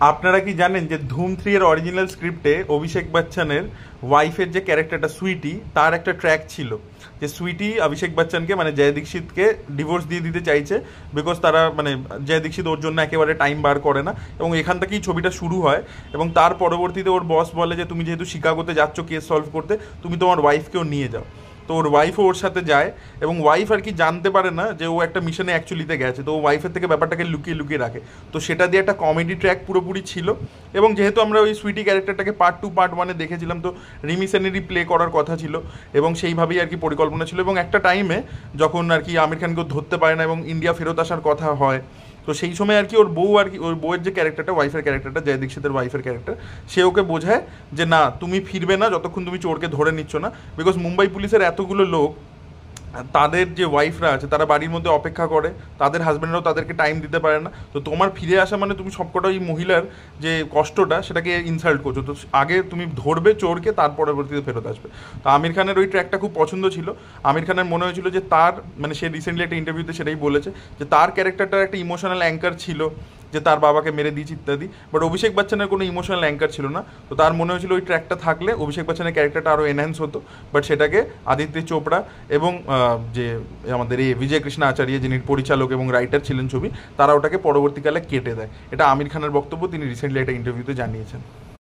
আপনারা কি জানেন যে ধুম 3 এর অরিজিনাল স্ক্রিপ্টে অভিষেক বচ্চনের ওয়াইফের যে ক্যারেক্টারটা সুইটি, তার একটা ট্র্যাক ছিল যে সুইটি অভিষেক বচ্চনকে মানে জয় দীক্ষিতকে ডিভোর্স দিয়ে দিতে চাইছে, বিকজ তারা মানে জয় দীক্ষিত ওর জন্য একেবারে টাইম বার করে না। এবং এখান থেকেই ছবিটা শুরু হয় এবং তার পরবর্তীতে ওর বস বলে যে তুমি যেহেতু শিকাগোতে যাচ্ছ কেস সলভ করতে, তুমি তোমার ওয়াইফকেও নিয়ে যাও। তো ওর ওয়াইফও ওর সাথে যায় এবং ওয়াইফ আর কি জানতে পারে না যে ও একটা মিশনে অ্যাকচুয়ালিতে গেছে, তো ও ওয়াইফের থেকে ব্যাপারটাকে লুকিয়ে লুকিয়ে রাখে। তো সেটা দিয়ে একটা কমেডি ট্র্যাক পুরোপুরি ছিল। এবং যেহেতু আমরা ওই সুইটি ক্যারেক্টারটাকে পার্ট 2 পার্ট 1 দেখেছিলাম, তো রিমি সেনেরই প্লে করার কথা ছিল এবং সেইভাবেই আর কি পরিকল্পনা ছিল। এবং একটা টাইমে যখন আর কি আমির খানকেও ধরতে পারে না এবং ইন্ডিয়া ফেরত আসার কথা হয়, তো সেই সময় আর কি ওর বউ আর কি ওর বউয়ের যে ক্যারেক্টারটা, ওয়াইফের ক্যারেক্টারটা, জয় দীক্ষিতের ওয়াইফের ক্যারেক্টার, সে ওকে বোঝায় যে না তুমি ফিরবে না যতক্ষণ তুমি চোরকে ধরে নিচ্ছ না। বিকজ মুম্বাই পুলিশের এতগুলো লোক, তাদের যে ওয়াইফরা আছে তারা বাড়ির মধ্যে অপেক্ষা করে, তাদের হাজব্যান্ডরাও তাদেরকে টাইম দিতে পারে না। তো তোমার ফিরে আসা মানে তুমি সবকটা ওই মহিলার যে কষ্টটা সেটাকে ইনসাল্ট করছো। তো আগে তুমি ধরবে চোরকে, তার পরবর্তীতে ফেরত আসবে। তো আমির খানের ওই ট্র্যাকটা খুব পছন্দ ছিল। আমির খানের মনে হয়েছিল যে তার মানে সে রিসেন্টলি একটা ইন্টারভিউতে সেটাই বলেছে যে তার ক্যারেক্টারটার একটা ইমোশনাল অ্যাঙ্কার ছিল যে তার বাবাকে মেরে দিয়েছে ইত্যাদি, বাট অভিষেক বচ্চনের কোনো ইমোশনাল অ্যাঙ্কার ছিল না। তো তার মনে হয়েছিল ওই ট্র্যাকটা থাকলে অভিষেক বচ্চনের ক্যারেক্টারটা আরও এনহ্যান্স হতো, বাট সেটাকে আদিত্য চোপড়া এবং যে আমাদের এই বিজয় কৃষ্ণ আচার্য, যিনি পরিচালক এবং রাইটার ছিলেন ছবি, তারা ওটাকে পরবর্তীকালে কেটে দেয়। এটা আমির খানের বক্তব্য, তিনি রিসেন্টলি একটা ইন্টারভিউতে জানিয়েছেন।